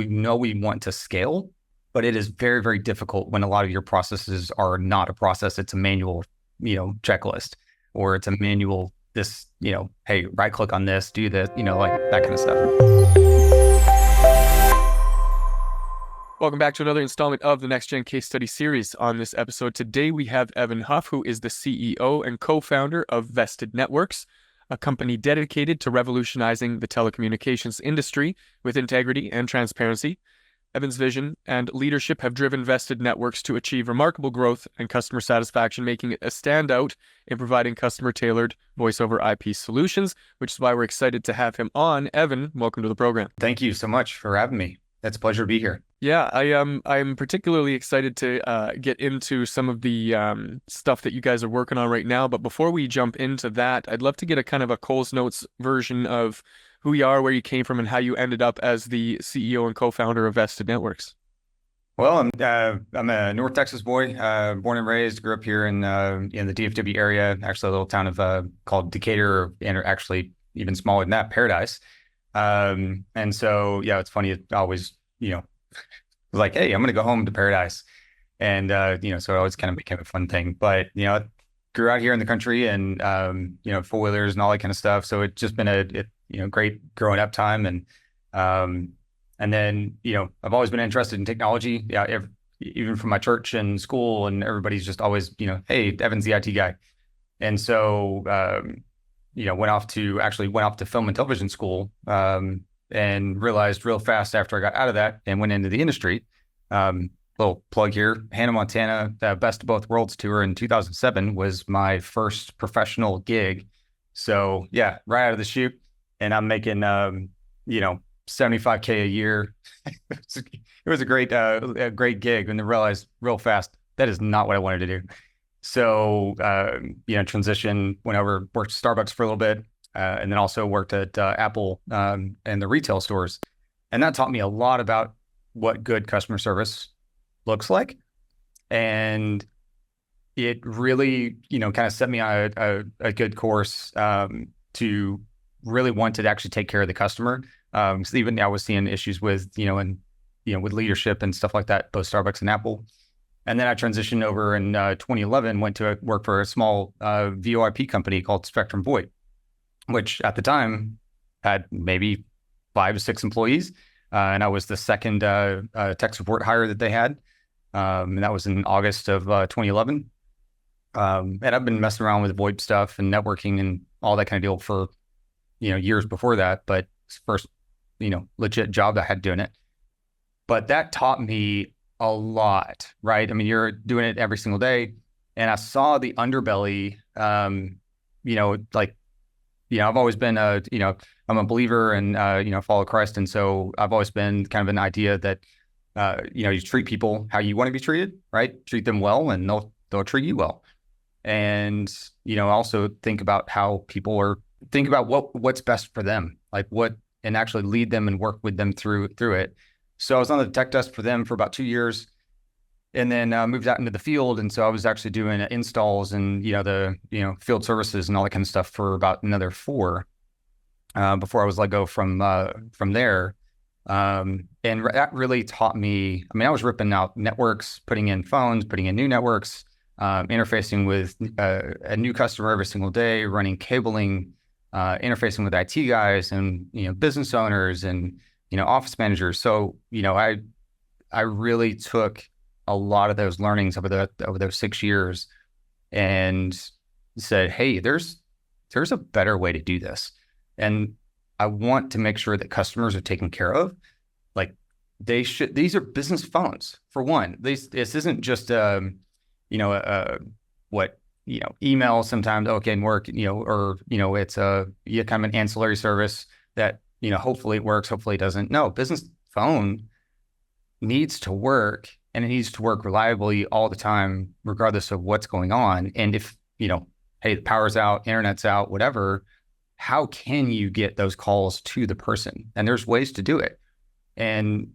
we know we want to scale, but it is very, very difficult when a lot of your processes are not a process. It's a manual, checklist, or it's a manual, this, hey, right click on this, do this, like that kind of stuff. Welcome back to another installment of the Next Gen Case Study Series. On this episode today, we have Evan Huff, who is the CEO and co-founder of Vested Networks, a company dedicated to revolutionizing the telecommunications industry with integrity and transparency. Evan's vision and leadership have driven Vested Networks to achieve remarkable growth and customer satisfaction, making it a standout in providing customer-tailored voice-over IP solutions, which is why we're excited to have him on. Evan, welcome to the program. Thank you so much for having me. It's a pleasure to be here. Yeah, I'm particularly excited to get into some of the stuff that you guys are working on right now. But before we jump into that, I'd love to get a kind of a Cole's Notes version of who you are, where you came from, and how you ended up as the CEO and co-founder of Vested Networks. Well, I'm a North Texas boy, born and raised. Grew up here in the DFW area, actually a little town of called Decatur, and actually even smaller than that, Paradise. And so, yeah, it's funny. It always, like, hey, I'm going to go home to Paradise. And, so it always kind of became a fun thing. But, grew out here in the country and, four-wheelers and all that kind of stuff. So it's just been a great growing up time. And then, I've always been interested in technology. Yeah, even from my church and school, and everybody's just always, hey, Evan's the IT guy. And so, went off to film and television school, and realized real fast after I got out of that and went into the industry. Little plug here, Hannah Montana, the Best of Both Worlds tour in 2007 was my first professional gig. So yeah, right out of the chute, and I'm making, $75K a year. It was a great gig, and then realized real fast that is not what I wanted to do. So, transition, went over, worked at Starbucks for a little bit, and then also worked at Apple and the retail stores. And that taught me a lot about what good customer service looks like. And it really, kind of set me on a good course to really want to actually take care of the customer. So even I was seeing issues with, with leadership and stuff like that, both Starbucks and Apple. And then I transitioned over in 2011, went to work for a small VoIP company called Spectrum VoIP, which at the time had maybe 5 to 6 employees. And I was the second tech support hire that they had. And that was in August of 2011. And I've been messing around with VoIP stuff and networking and all that kind of deal for, years before that. But it's the first, legit job I had doing it. But that taught me a lot, right? I mean, you're doing it every single day. And I saw the underbelly, I've always been, I'm a believer and, follow Christ. And so I've always been kind of an idea that, you treat people how you want to be treated, right? Treat them well and they'll treat you well. And, also think about how think about what's best for them, and actually lead them and work with them through it. So I was on the tech desk for them for about 2 years, and then moved out into the field. And so I was actually doing installs and, the field services and all that kind of stuff for about another 4 before I was let go from there. And that really taught me, I was ripping out networks, putting in phones, putting in new networks, interfacing with a new customer every single day, running cabling, interfacing with IT guys and, business owners and, office managers. So, I really took a lot of those learnings over those 6 years and said, hey, there's a better way to do this. And I want to make sure that customers are taken care of. These are business phones for one. This isn't just, email sometimes, can work, or, it's kind of an ancillary service that, hopefully it works, hopefully it doesn't. No, business phone needs to work, and it needs to work reliably all the time, regardless of what's going on. And if, hey, the power's out, internet's out, whatever, how can you get those calls to the person? And there's ways to do it. And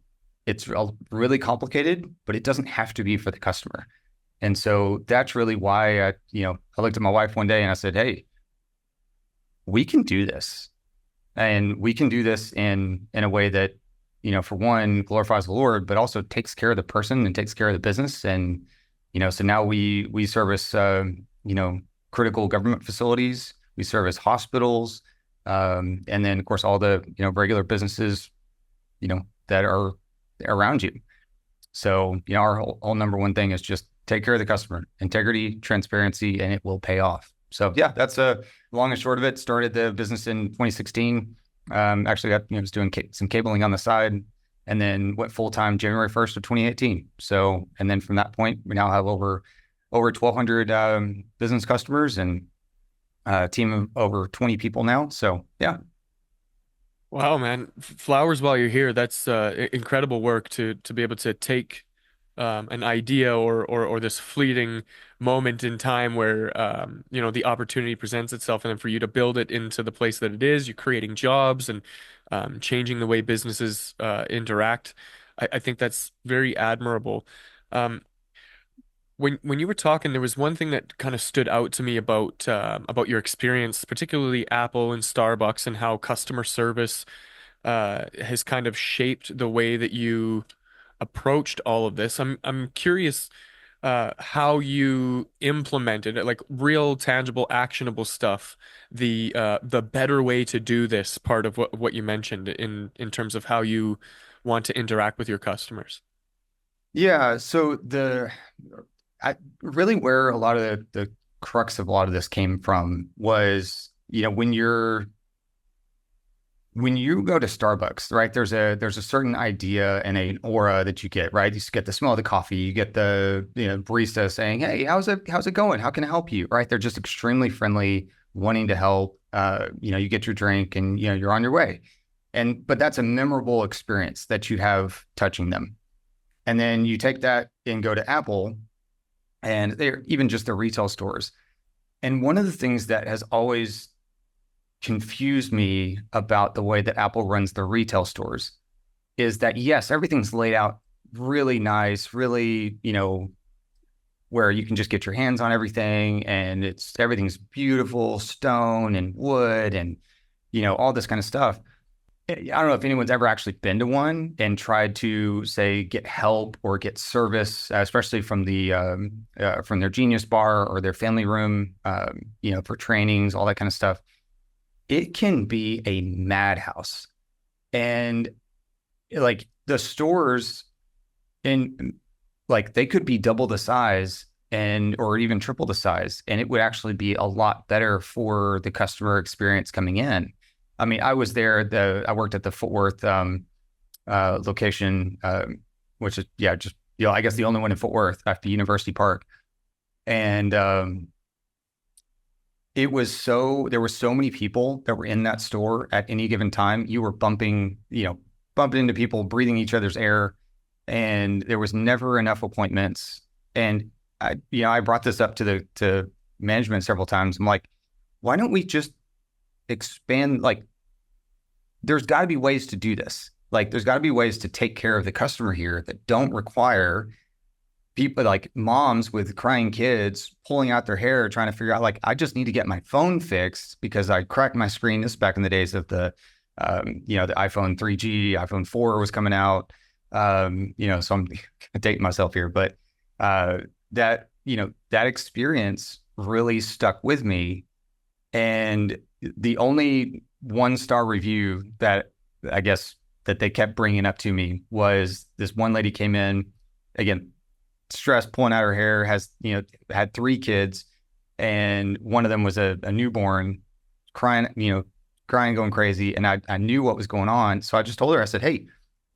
it's really complicated, but it doesn't have to be for the customer. And so that's really why I looked at my wife one day and I said, hey, we can do this. And we can do this in a way that for one, glorifies the Lord, but also takes care of the person and takes care of the business. And, so now we service, critical government facilities, we service hospitals, and then of course all the, regular businesses, that are around you. So, our whole number one thing is just take care of the customer, integrity, transparency, and it will pay off. So yeah, that's a long and short of it. Started the business in 2016. Actually got, was doing some cabling on the side, and then went full-time January 1st of 2018. So, and then from that point, we now have over 1,200 business customers and a team of over 20 people now. So yeah. Wow, man. Flowers while you're here. That's incredible work to be able to take an idea or this fleeting moment in time where the opportunity presents itself, and then for you to build it into the place that it is. You're creating jobs and changing the way businesses interact. I think that's very admirable. Um, when you were talking, there was one thing that kind of stood out to me about your experience, particularly Apple and Starbucks, and how customer service has kind of shaped the way that you approached all of this. I'm curious how you implemented it, like real, tangible, actionable stuff. The better way to do this part of what you mentioned in terms of how you want to interact with your customers. Yeah. So really where a lot of the crux of a lot of this came from was, when you go to Starbucks, right, there's a certain idea and an aura that you get, right? You get the smell of the coffee, you get the barista saying, "Hey, how's it going? How can I help you?" Right? They're just extremely friendly, wanting to help. You get your drink and you're on your way. But that's a memorable experience that you have touching them. And then you take that and go to Apple, and they're even just the retail stores. And one of the things that has always confused me about the way that Apple runs their retail stores is that, yes, everything's laid out really nice, really, where you can just get your hands on everything, and everything's beautiful, stone and wood and, all this kind of stuff. I don't know if anyone's ever actually been to one and tried to, say, get help or get service, especially from from their Genius Bar or their family room, for trainings, all that kind of stuff. It can be a madhouse. And like the stores they could be double the size or even triple the size, and it would actually be a lot better for the customer experience coming in. I mean, I was there, I worked at the Fort Worth location, which is, just, I guess the only one in Fort Worth after University Park. And there were so many people that were in that store at any given time. You were bumping into people, breathing each other's air, and there was never enough appointments. And I brought this up to management several times. I'm like, why don't we just expand? Like, there's got to be ways to do this. Like, there's got to be ways to take care of the customer here that don't require people like moms with crying kids pulling out their hair, trying to figure out, like, I just need to get my phone fixed because I cracked my screen. This is back in the days of the iPhone 3G, iPhone 4 was coming out. So I'm dating myself here, but that experience really stuck with me. And the only 1-star review that I guess that they kept bringing up to me was this one lady came in, again, stressed, pulling out her hair, had 3 kids, and one of them was a newborn, crying, going crazy. And I knew what was going on. So I just told her, I said, "Hey,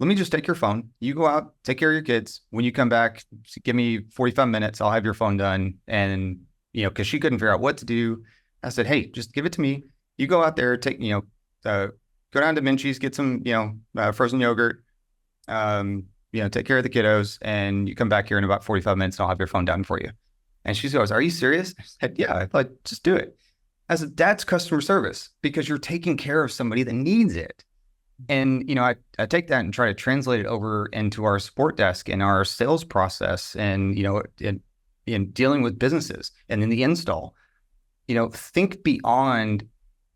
let me just take your phone. You go out, take care of your kids. When you come back, give me 45 minutes. I'll have your phone done." And, because she couldn't figure out what to do, I said, "Hey, just give it to me. You go out there, take, go down to Minchie's, get some, frozen yogurt, take care of the kiddos, and you come back here in about 45 minutes and I'll have your phone done for you." And she goes, "Are you serious?" I said, "Yeah." I thought, "Just do it." I said, "That's customer service, because you're taking care of somebody that needs it." And, I take that and try to translate it over into our support desk and our sales process and, in dealing with businesses and in the install. Think beyond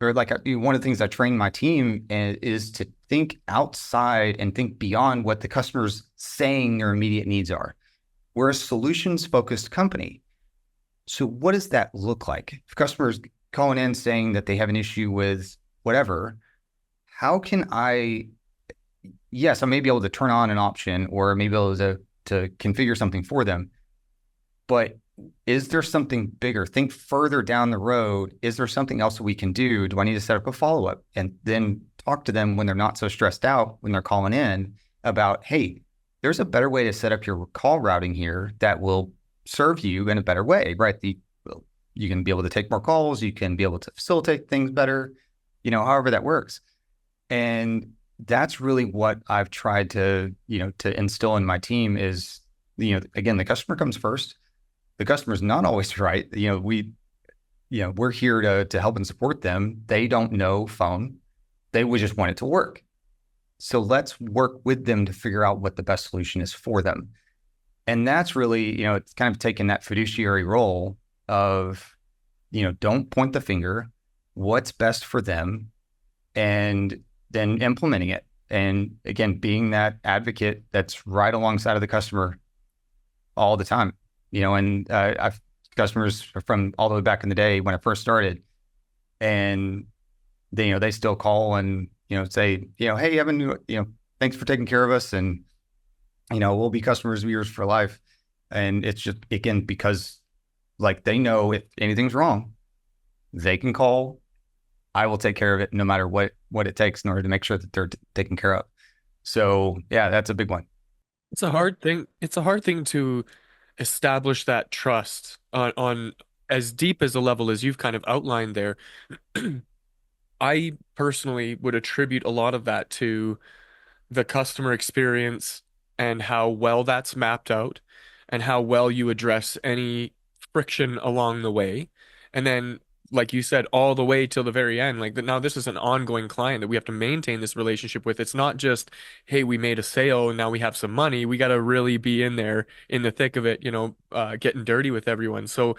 or like one of the things I train my team is to think outside and think beyond what the customer's saying their immediate needs are. We're a solutions focused company. So what does that look like? If customers calling in saying that they have an issue with whatever, how can yes, I may be able to turn on an option or maybe able to configure something for them, but is there something bigger? Think further down the road. Is there something else that we can do? Do I need to set up a follow-up? And then talk to them when they're not so stressed out when they're calling in about, hey, there's a better way to set up your call routing here that will serve you in a better way, right? You can be able to take more calls. You can be able to facilitate things better, however that works. And that's really what I've tried to instill in my team is, again, the customer comes first. The customer's not always right. We're here to help and support them. They don't know phone. They would just want it to work. So let's work with them to figure out what the best solution is for them. And that's really, it's kind of taking that fiduciary role of, don't point the finger, what's best for them, and then implementing it. And again, being that advocate that's right alongside of the customer all the time. And I've customers from all the way back in the day when I first started, and they still call and say, hey Evan, thanks for taking care of us, and we'll be customers of yours for life. And it's just, again, because like they know if anything's wrong, they can call. I will take care of it no matter what it takes in order to make sure that they're taken care of. So yeah, that's a big one. It's a hard thing. It's a hard thing to establish that trust on as deep as a level as you've kind of outlined there. I personally would attribute a lot of that to the customer experience and how well that's mapped out and how well you address any friction along the way. And then, like you said, all the way till the very end, like now this is an ongoing client that we have to maintain this relationship with. It's not just, hey, we made a sale and now we have some money. We got to really be in there in the thick of it, getting dirty with everyone. So,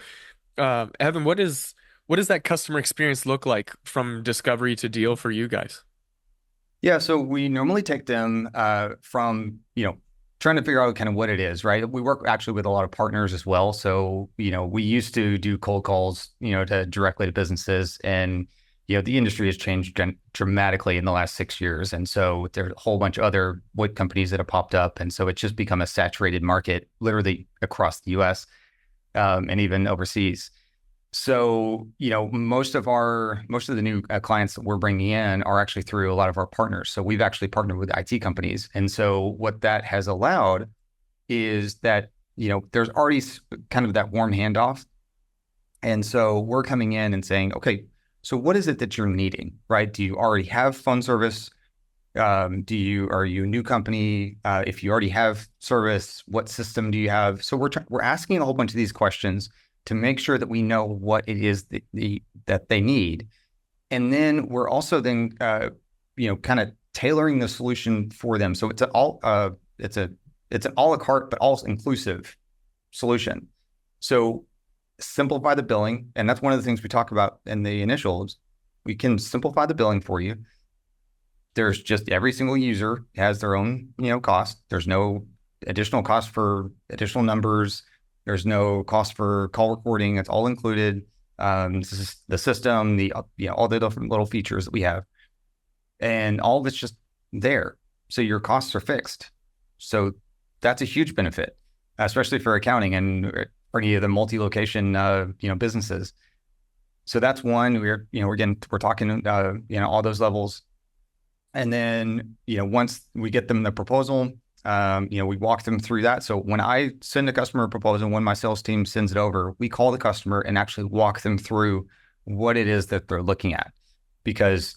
Evan, what does that customer experience look like from discovery to deal for you guys? Yeah, so we normally take them from, trying to figure out kind of what it is, right? We work actually with a lot of partners as well. So, we used to do cold calls, to directly to businesses, and, the industry has changed dramatically in the last 6 years. And so there's a whole bunch of other wood companies that have popped up. And so it's just become a saturated market, literally across the US and even overseas. So, most of the new clients that we're bringing in are actually through a lot of our partners. So we've actually partnered with IT companies. And so what that has allowed is that, there's already kind of that warm handoff. And so we're coming in and saying, okay, so what is it that you're needing, right? Do you already have phone service? Are you a new company? If you already have service, what system do you have? So we're asking a whole bunch of these questions to make sure that we know what it is that they need. And then we're also then, kind of tailoring the solution for them. So it's it's an a la carte, but all inclusive solution. So simplify the billing. And that's one of the things we talk about in the initials. We can simplify the billing for you. There's just every single user has their own, cost. There's no additional cost for additional numbers. There's no cost for call recording. It's all included. This is the system, all the different little features that we have, and all of it's just there. So your costs are fixed. So that's a huge benefit, especially for accounting and for any of the multi-location, businesses. So that's one. We're talking, all those levels, and then once we get them the proposal. We walk them through that. So when I send a customer a proposal, when my sales team sends it over, we call the customer and actually walk them through what it is that they're looking at. Because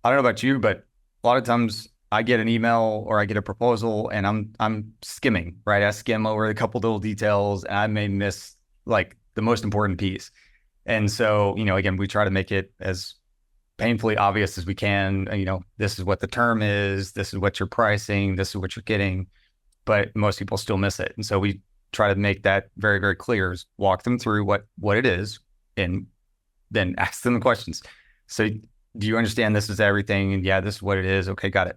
I don't know about you, but a lot of times I get an email or I get a proposal and I'm skimming, right? I skim over a couple little details and I may miss like the most important piece. And so, again, we try to make it as painfully obvious as we can. This is what the term is, this is what you're pricing, this is what you're getting, but most people still miss it. And so we try to make that very, very clear, walk them through what it is, and then ask them the questions. So do you understand this is everything? And yeah, this is what it is. Okay, got it.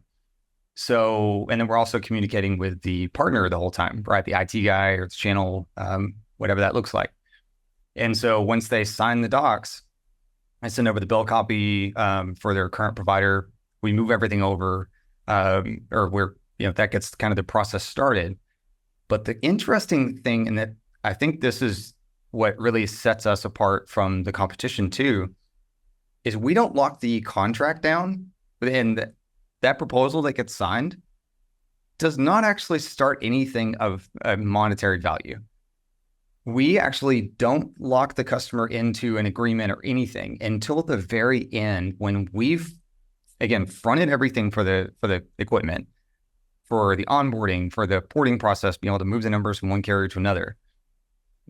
So, and then we're also communicating with the partner the whole time, right? The IT guy or the channel, whatever that looks like. And so once they sign the docs, I send over the bill copy for their current provider. We move everything over, or we're, that gets kind of the process started. But the interesting thing, and that I think this is what really sets us apart from the competition too, is we don't lock the contract down, and that proposal that gets signed does not actually start anything of a monetary value. We actually don't lock the customer into an agreement or anything until the very end, when we've, again, fronted everything for the equipment, for the onboarding, for the porting process, being able to move the numbers from one carrier to another.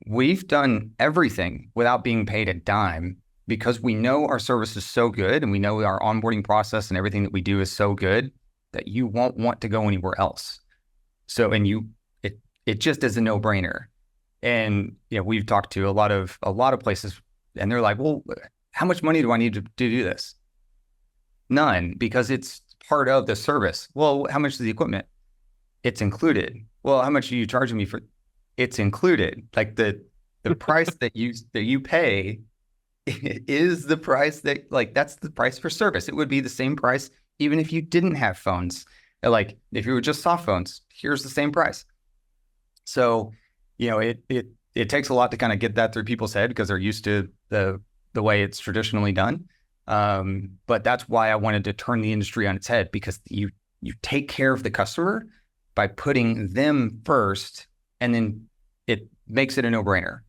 We've done everything without being paid a dime, because we know our service is so good and we know our onboarding process and everything that we do is so good that you won't want to go anywhere else. So, and it just is a no-brainer. And we've talked to a lot of places, and they're like, well, how much money do I need to do this? None, because it's part of the service. Well, how much is the equipment? It's included. Well, how much are you charging me for? It's included. Like the price that you pay is the price that, like, that's the price for service. It would be the same price even if you didn't have phones. Like if you were just soft phones, here's the same price. So, it takes a lot to kind of get that through people's head, because they're used to the way it's traditionally done. But that's why I wanted to turn the industry on its head, because you take care of the customer by putting them first, and then it makes it a no-brainer.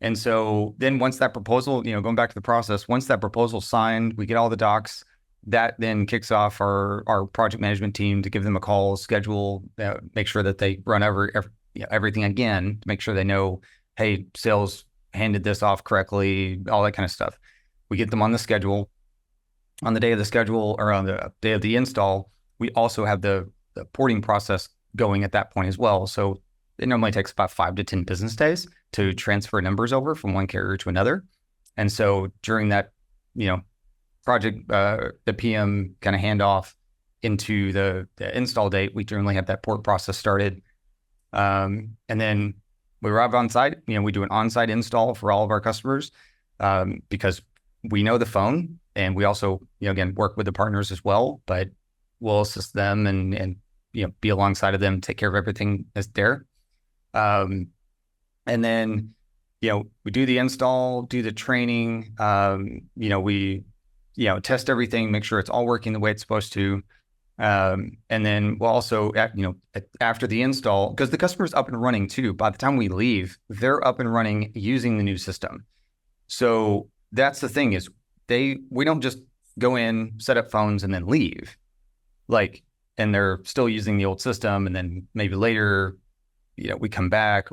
And so then once that proposal, going back to the process, once that proposal's signed, we get all the docs. That then kicks off our project management team to give them a call, schedule, make sure that they run over everything again to make sure they know, hey, sales handed this off correctly, all that kind of stuff. We get them on the schedule. On the day of the schedule, or on the day of the install, we also have the porting process going at that point as well. So it normally takes about 5 to 10 business days to transfer numbers over from one carrier to another. And so during that, project, the PM kind of handoff into the install date, we generally have that port process started. And then we arrive on site. We do an on-site install for all of our customers, because we know the phone, and we also, again, work with the partners as well, but we'll assist them and be alongside of them, take care of everything that's there. And then, we do the install, do the training, we, test everything, make sure it's all working the way it's supposed to. And then we'll also, after the install, because the customer's up and running too, by the time we leave, they're up and running using the new system. So that's the thing, is we don't just go in, set up phones, and then leave. And they're still using the old system, and then maybe later, we come back,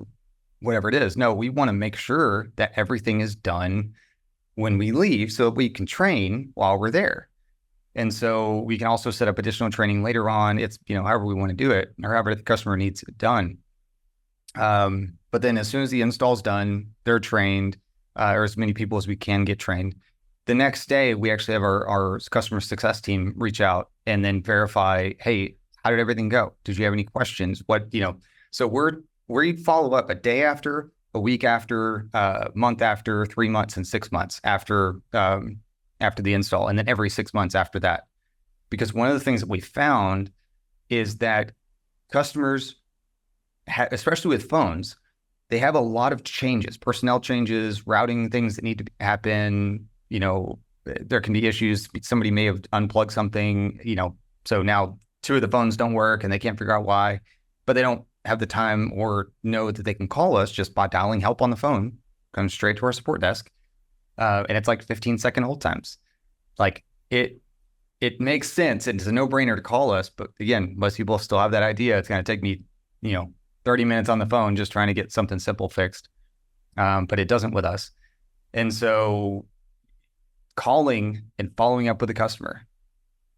whatever it is. No, we want to make sure that everything is done when we leave, so we can train while we're there. And so we can also set up additional training later on. It's, however we want to do it, or however the customer needs it done. But then as soon as the install's done, they're trained, or as many people as we can get trained. The next day, we actually have our customer success team reach out and then verify, hey, how did everything go? Did you have any questions? So we follow up a day after, a week after, a month after, 3 months, and 6 months after the install, and then every 6 months after that. Because one of the things that we found is that customers, especially with phones, they have a lot of changes, personnel changes, routing things that need to happen. There can be issues. Somebody may have unplugged something, so now 2 of the phones don't work and they can't figure out why, but they don't have the time or know that they can call us just by dialing help on the phone, comes straight to our support desk. And it's like 15-second hold times. It makes sense. It's a no-brainer to call us. But again, most people still have that idea. It's going to take me, 30 minutes on the phone just trying to get something simple fixed. But it doesn't with us. And so calling and following up with the customer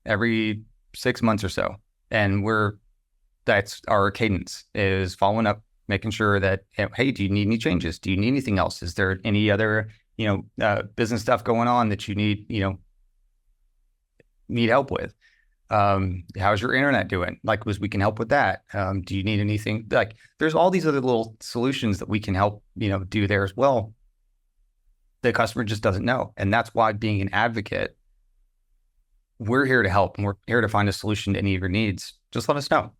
every 6 months or so. And that's our cadence, is following up, making sure that, hey, do you need any changes? Do you need anything else? Is there any other, business stuff going on that you need, need help with? How's your internet doing? Like, we can help with that. Do you need anything? Like, there's all these other little solutions that we can help, do there as well. The customer just doesn't know. And that's why being an advocate, we're here to help and we're here to find a solution to any of your needs. Just let us know.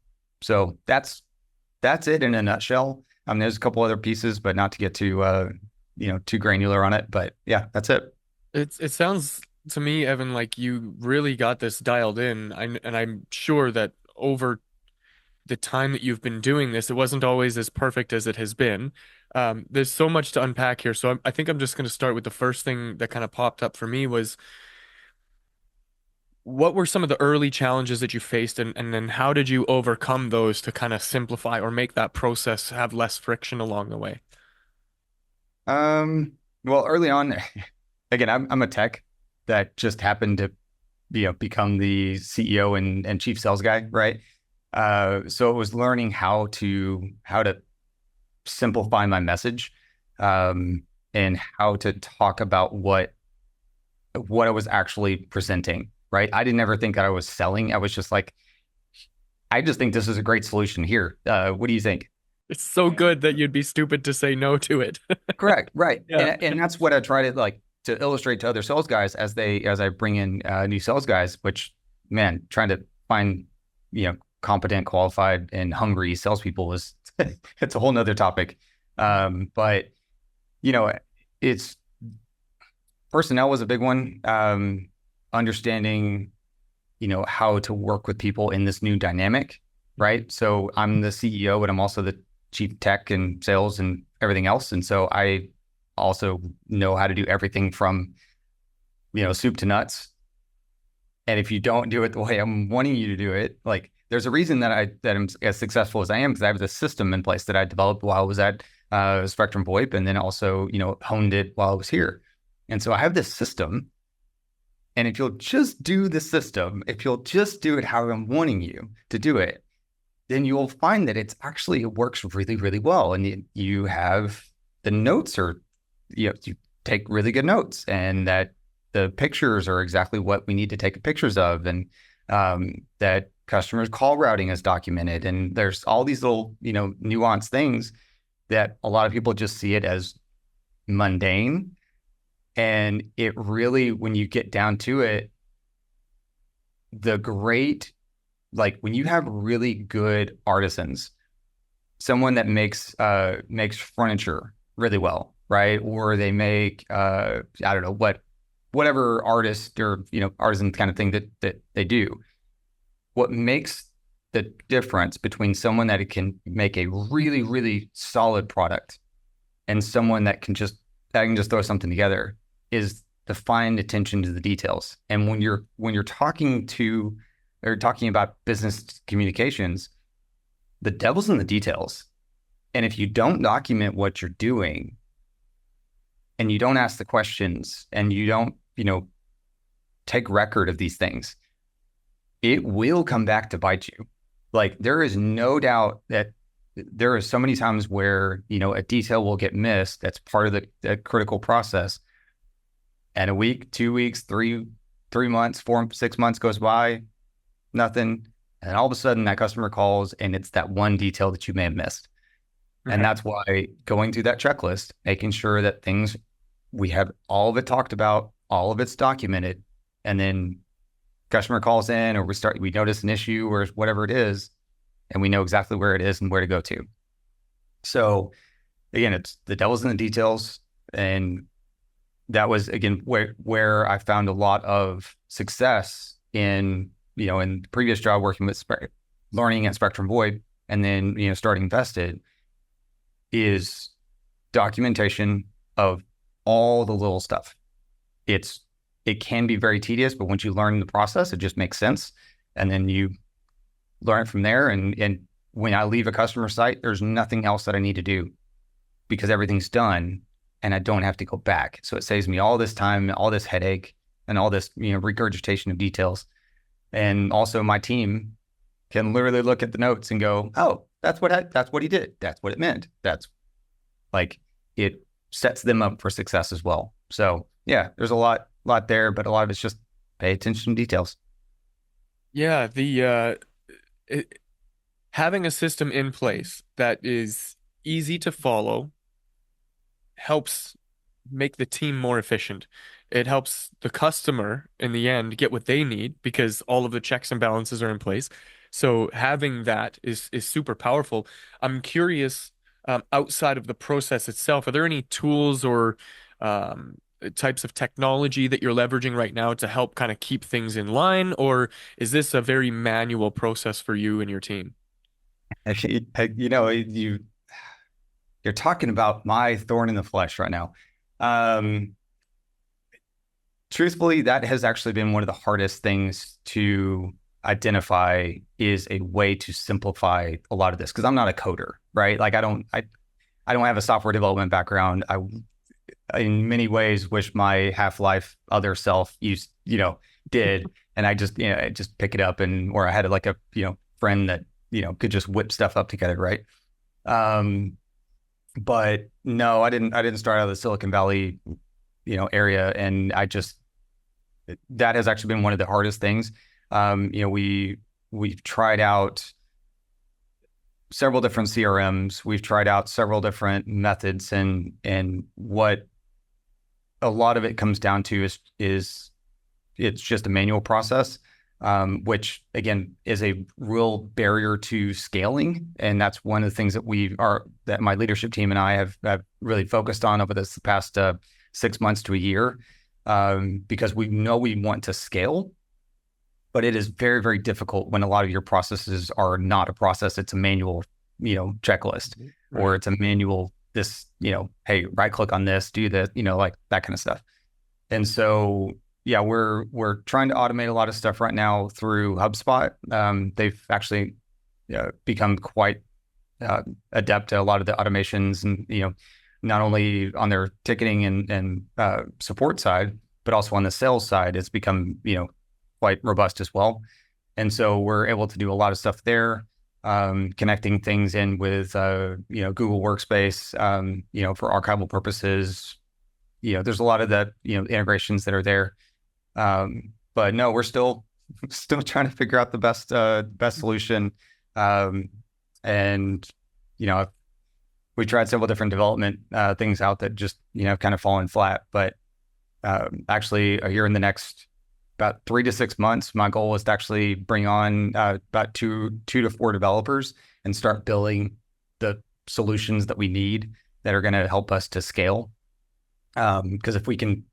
So that's it in a nutshell. There's a couple other pieces, but not to get too, too granular on it. But yeah, that's it. It sounds to me, Evan, like you really got this dialed in. And I'm sure that over the time that you've been doing this, it wasn't always as perfect as it has been. There's so much to unpack here. So I think I'm just going to start with the first thing that kind of popped up for me was what were some of the early challenges that you faced, and then how did you overcome those to kind of simplify or make that process have less friction along the way? Well, early on, again, I'm a tech that just happened to, become the CEO and chief sales guy, right? So it was learning how to simplify my message, and how to talk about what I was actually presenting, right? I didn't ever think that I was selling. I was just like, I just think this is a great solution here. What do you think? It's so good that you'd be stupid to say no to it. Correct, right. Yeah. And that's what I try to to illustrate to other sales guys as I bring in new sales guys, which, man, trying to find, competent, qualified, and hungry salespeople is it's a whole nother topic. But it's personnel was a big one. Understanding, how to work with people in this new dynamic, right? So I'm the CEO, but I'm also the chief tech and sales and everything else. And so I also know how to do everything from, soup to nuts. And if you don't do it the way I'm wanting you to do it, like, there's a reason that I'm as successful as I am, because I have this system in place that I developed while I was at Spectrum VoIP, and then also, honed it while I was here. And so I have this system. And if you'll just do the system, if you'll just do it how I'm wanting you to do it, then you'll find that it works really, really well. And you have the notes you take really good notes, and that the pictures are exactly what we need to take pictures of, and that customers call routing is documented. And there's all these little, nuanced things that a lot of people just see it as mundane. And it really, when you get down to it, when you have really good artisans, someone that makes furniture really well, right? Or they make, I don't know, whatever artist or, artisan kind of thing that they do. What makes the difference between someone that can make a really, really solid product and someone that can just throw something together is the fine attention to the details. And when you're talking about business communications, the devil's in the details. And if you don't document what you're doing, and you don't ask the questions, and you don't, take record of these things, it will come back to bite you. Like, there is no doubt that there are so many times where, a detail will get missed. That's part of the critical process. And a week, 2 weeks, 3 months, 6 months goes by, nothing. And all of a sudden that customer calls, and it's that one detail that you may have missed. Okay. And that's why going through that checklist, making sure that we have all of it talked about, all of it's documented, and then customer calls in, or we notice an issue or whatever it is, and we know exactly where it is and where to go to. So again, it's the devil's in the details. And that was, again, where I found a lot of success in the previous job, working with learning at Spectrum VoIP, and then, starting Vested, is documentation of all the little stuff. It can be very tedious, but once you learn the process, it just makes sense. And then you learn from there. And when I leave a customer site, there's nothing else that I need to do, because everything's done and I don't have to go back. So it saves me all this time, all this headache, and all this, regurgitation of details. And also my team can literally look at the notes and go, oh, that's what he did. That's what it meant. That's like, it sets them up for success as well. So yeah, there's a lot there, but a lot of it's just pay attention to details. Yeah, it, having a system in place that is easy to follow helps make the team more efficient. It helps the customer in the end get what they need because all of the checks and balances are in place. So having that is super powerful. I'm curious, outside of the process itself, are there any tools or types of technology that you're leveraging right now to help kind of keep things in line, or is this a very manual process for you and your team? You know, you're talking about my thorn in the flesh right now. Um, Truthfully, that has actually been one of the hardest things to identify is a way to simplify a lot of this because I'm not a coder, right? Like I don't have a software development background. I in many ways wish my half-life other self did, and I just pick it up, and or I had like a friend that could just whip stuff up together, right? Um, but no, I didn't start out of the Silicon Valley area, and I just that has actually been one of the hardest things. We've tried out several different CRMs. We've tried out several different methods, and what a lot of it comes down to is it's just a manual process, which again is a real barrier to scaling. And that's one of the things that my leadership team and I have really focused on over this past 6 months to a year, because we know we want to scale, but it is very, very difficult when a lot of your processes are not a process. It's a manual, checklist, or Right. it's a manual, hey, right click on this, do this, like that kind of stuff. And so, yeah, we're trying to automate a lot of stuff right now through HubSpot. They've actually become quite adept at a lot of the automations, and not only on their ticketing and support side, but also on the sales side, it's become quite robust as well. And so we're able to do a lot of stuff there, connecting things in with Google Workspace, for archival purposes. There's a lot of that integrations that are there. But no, we're still trying to figure out the best solution. Um, and we tried several different development things out that just kind of fallen flat. But actually, here in the next about 3 to 6 months, my goal is to actually bring on about two to four developers and start building the solutions that we need that are going to help us to scale. Because if we can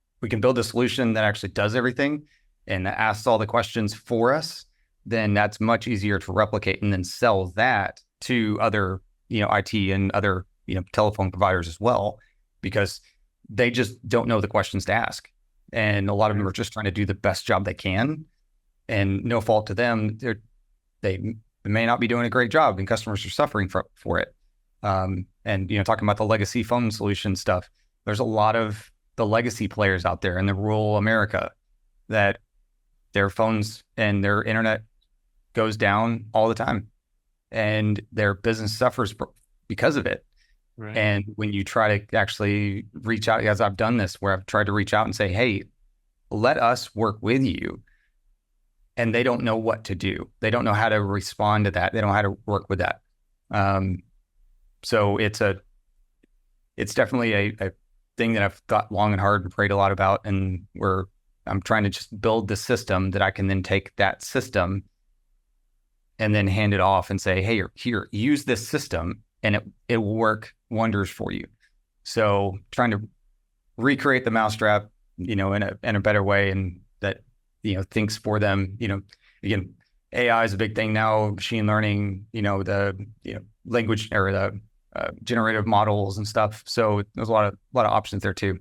build a solution that actually does everything and asks all the questions for us, then that's much easier to replicate and then sell that to other IT and other telephone providers as well, because they just don't know the questions to ask, and a lot of them are just trying to do the best job they can, and no fault to them. They may not be doing a great job, and customers are suffering for it. And talking about the legacy phone solution stuff, there's a lot of the legacy players out there in the rural America that their phones and their internet goes down all the time, and their business suffers because of it. Right. And when you try to actually reach out, as I've done this, where I've tried to reach out and say, hey, let us work with you, and they don't know what to do. They don't know how to respond to that. They don't know how to work with that. Um, so it's definitely a thing that I've thought long and hard and prayed a lot about. And I'm trying to just build the system that I can then take that system and then hand it off and say, hey, here, use this system, and it will work wonders for you. So trying to recreate the mousetrap, in a better way, and that thinks for them. Again, AI is a big thing now. Machine learning, the language or the generative models and stuff. So there's a lot of options there too.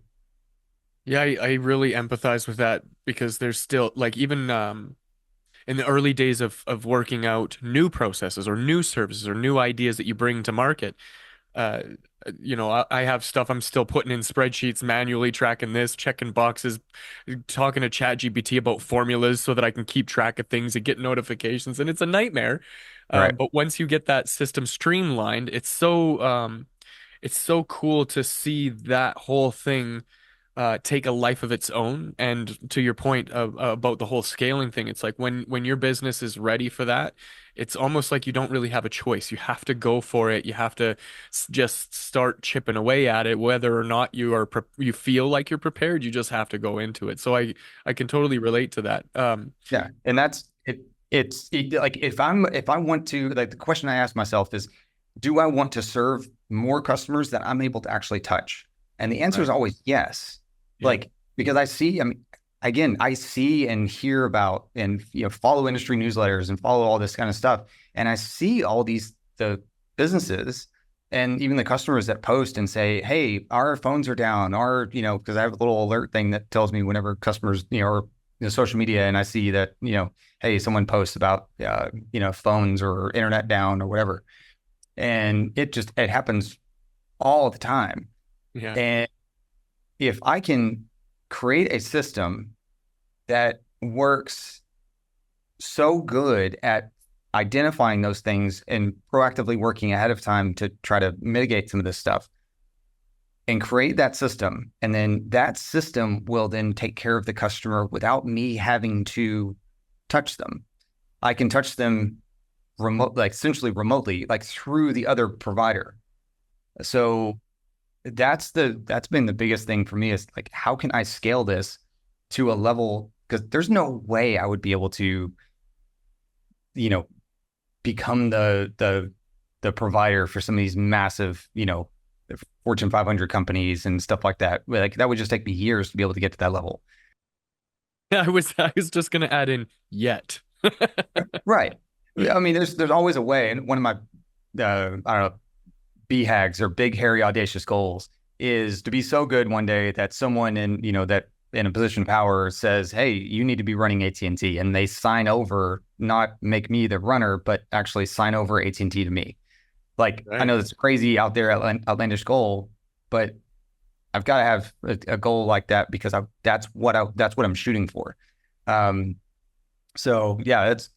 Yeah, I really empathize with that because there's still like even in the early days of working out new processes or new services or new ideas that you bring to market. Uh, I have stuff I'm still putting in spreadsheets, manually tracking this, checking boxes, talking to ChatGPT about formulas so that I can keep track of things and get notifications, and it's a nightmare. Right. But once you get that system streamlined, it's so cool to see that whole thing take a life of its own. And to your point about the whole scaling thing, it's like when your business is ready for that, it's almost like you don't really have a choice. You have to go for it. You have to just start chipping away at it, whether or not you feel like you're prepared. You just have to go into it. So I can totally relate to that. Yeah, and that's it. Like if I want to, like, the question I ask myself is, do I want to serve more customers that I'm able to actually touch? And the answer is Right. always yes. Yeah. Like, because I see, I mean, again, I see and hear about and follow industry newsletters and follow all this kind of stuff, and I see all the businesses and even the customers that post and say, "Hey, our phones are down," or because I have a little alert thing that tells me whenever customers or social media, and I see that hey, someone posts about phones or internet down or whatever, and it happens all the time. Yeah. And if I can create a system that works so good at identifying those things and proactively working ahead of time to try to mitigate some of this stuff and create that system, and then that system will then take care of the customer without me having to touch them. I can touch them like essentially remotely, like through the other provider. So that's been the biggest thing for me, is like, how can I scale this to a level? Because there's no way I would be able to, become the provider for some of these massive, Fortune 500 companies and stuff like that. Like, that would just take me years to be able to get to that level. I was just gonna add in yet. Right. I mean, there's always a way. And one of my, I don't know, BHAGs or big, hairy, audacious goals is to be so good one day that someone that in a position of power says, "Hey, you need to be running AT&T," and they sign over, not make me the runner, but actually sign over AT&T to me. Like, I Right. know that's crazy out there, outlandish goal, but I've got to have a goal like that, because that's what I'm shooting for. Um, so yeah, that's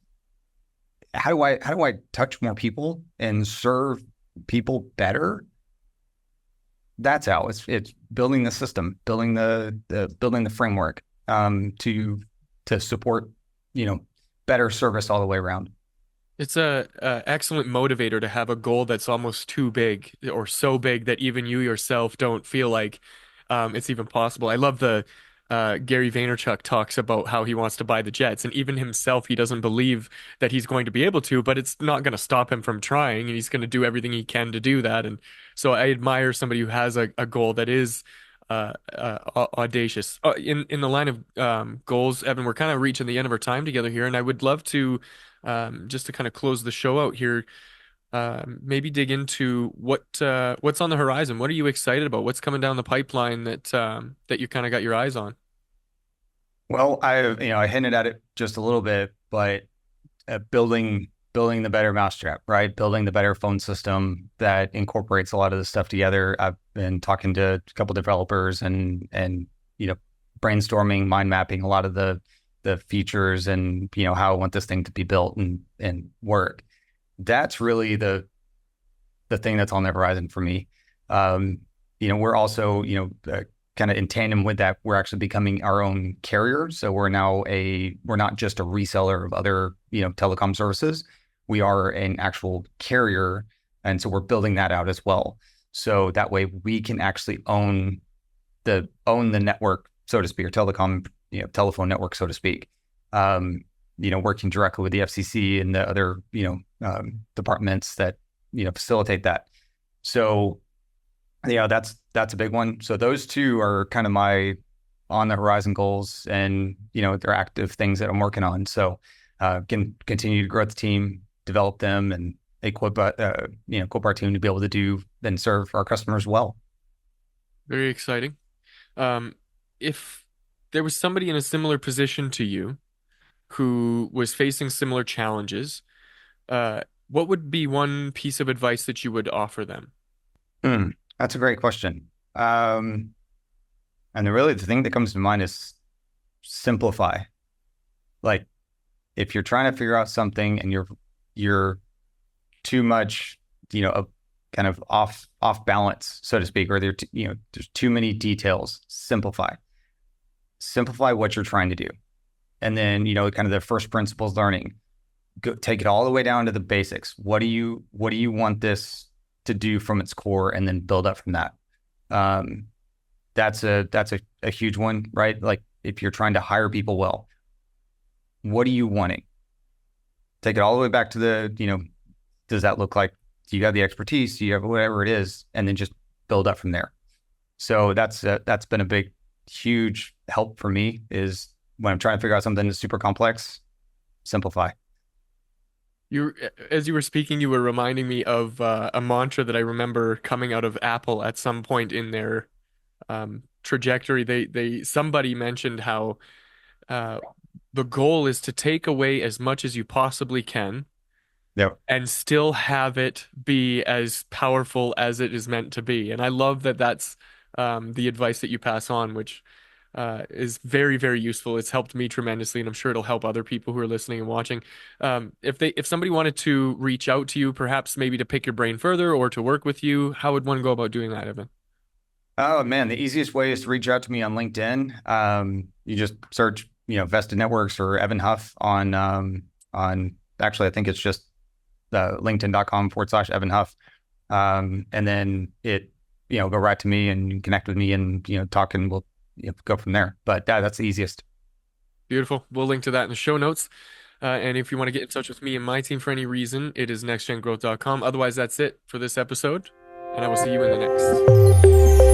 how do I touch more people and serve people better? That's how it's building the system, building the framework, to support, better service all the way around. It's a excellent motivator to have a goal that's almost too big or so big that even you yourself don't feel like it's even possible. I love the Gary Vaynerchuk talks about how he wants to buy the Jets, and even himself, he doesn't believe that he's going to be able to, but it's not going to stop him from trying, and he's going to do everything he can to do that. And so I admire somebody who has a goal that is audacious. In the line of goals, Evan, we're kind of reaching the end of our time together here, and I would love to just to kind of close the show out here, maybe dig into what's on the horizon. What are you excited about? What's coming down the pipeline that you kind of got your eyes on? Well, I hinted at it just a little bit, but building the better mousetrap, right? Building the better phone system that incorporates a lot of this stuff together. I've been talking to a couple developers and brainstorming, mind mapping a lot of the features and how I want this thing to be built and work. That's really the thing that's on the horizon for me. We're also kind of in tandem with that, we're actually becoming our own carrier. So we're not just a reseller of other telecom services. We are an actual carrier, and so we're building that out as well. So that way we can actually own the network, so to speak, or telephone network, so to speak. Working directly with the FCC and the other departments that facilitate that. So that's a big one. So those two are kind of my on the horizon goals, and they're active things that I'm working on. So can continue to grow the team, develop them, and equip equip our team to be able to do and serve our customers well. Very exciting. If there was somebody in a similar position to you who was facing similar challenges, uh, what would be one piece of advice that you would offer them? That's a great question. And really the thing that comes to mind is simplify. Like, if you're trying to figure out something and you're too much, kind of off balance, so to speak, or there's too many details. Simplify what you're trying to do, and then kind of the first principles learning. Take it all the way down to the basics. What do you want this to do from its core, and then build up from that. That's a huge one, right? Like if you're trying to hire people well, what are you wanting? Take it all the way back to does that look like, do you have the expertise? Do you have whatever it is? And then just build up from there. So that's been a big, huge help for me, is when I'm trying to figure out something that's super complex, simplify. As you were speaking, you were reminding me of a mantra that I remember coming out of Apple at some point in their trajectory. Somebody mentioned how uh, the goal is to take away as much as you possibly can Yep. and still have it be as powerful as it is meant to be. And I love that that's the advice that you pass on, which is very, very useful. It's helped me tremendously, and I'm sure it'll help other people who are listening and watching. If somebody wanted to reach out to you, perhaps maybe to pick your brain further or to work with you, how would one go about doing that, Evan? Oh man, the easiest way is to reach out to me on LinkedIn. You just search, Vested Networks or Evan Huff on actually, I think it's just linkedin.com/Evan Huff. And then go right to me and connect with me and, talk, and we'll go from there. But that's the easiest. Beautiful. We'll link to that in the show notes. And if you want to get in touch with me and my team for any reason, it is nextgengrowth.com. Otherwise, that's it for this episode, and I will see you in the next.